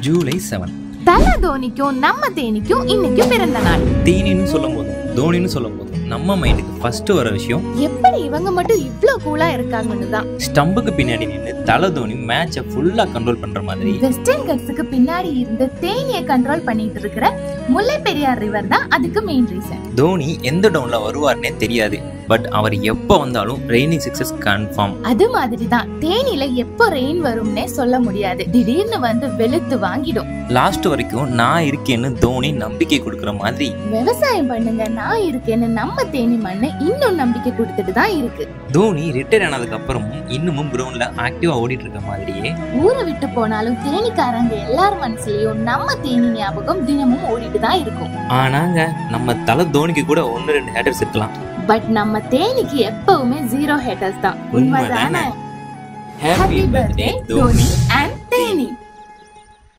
ஜூலை 7. தல தோனிக்கும் நம்ம தேனிக்கும் இன்னைக்கு பிறந்த நாள். தேனின்னு சொல்லும் போது தோனின்னு சொல்லும் போது நம்ம மைண்டுக்கு ஃபர்ஸ்ட் வர விஷயம் எப்படி இவங்க மட்டும் இவ்ளோ கூலா இருக்காங்கன்னு தான். ஸ்டம்புக்கு பின்னாடி நின்று தல தோனி மேட்சை ஃபுல்லா கண்ட்ரோல் பண்ற மாதிரி வெஸ்டர்ன் கட்ஸுக்கு பின்னாடி இருந்து தேனியை கண்ட்ரோல் பண்ணிட்டு இருக்கிற முல்லை பெரியார் ரிவர் தான் அதுக்கு மெயின் ரீசன். தோனி எந்த டவுன்ல வருவார்னே தெரியாது, பட் அவர் எப்போ வந்தாலும் ரெய்னிங் சிக்ஸஸ் கன்ஃபார்ம். அது மாதிரி தான் தேனில எப்போ ரெயின் வரும்னே சொல்ல முடியாது, திடீர்னு வந்து வெளுத்து வாங்கிடும். லாஸ்ட் வரைக்கும் நான் இருக்கேன்னு தோனி நம்பிக்கை கொடுக்குற மாதிரி விவசாயம் பண்ணுங்க நான் இருக்கேன்னு நம்ம தேனி மண்ணு இன்னும் நம்பிக்கை கொடுத்துட்டு தான் இருக்கு. தோனி ரிட்டையர் ஆனதுக்கு அப்புறமும் இன்னமும் கிரவுண்ட்ல ஆக்டிவா ஓடிட்டு இருக்க மாதிரியே ஊரை விட்டு போனாலும் தேனிக்காரங்க எல்லார் மனசுலயும் நம்ம தேனி ஞாபகம் தினமும் ஓடிட்டு தான் இருக்கும். ஆனாங்க நம்ம தல தோனிக்கு கூட 1-2 ஹேட்டர்ஸ் இருக்கலாம், பட் நம்ம தேனிக்கு எப்பவுமே 0 ஹேட்டர்ஸ் தான். உண்மைதானே? Happy birthday Dhoni and Theni.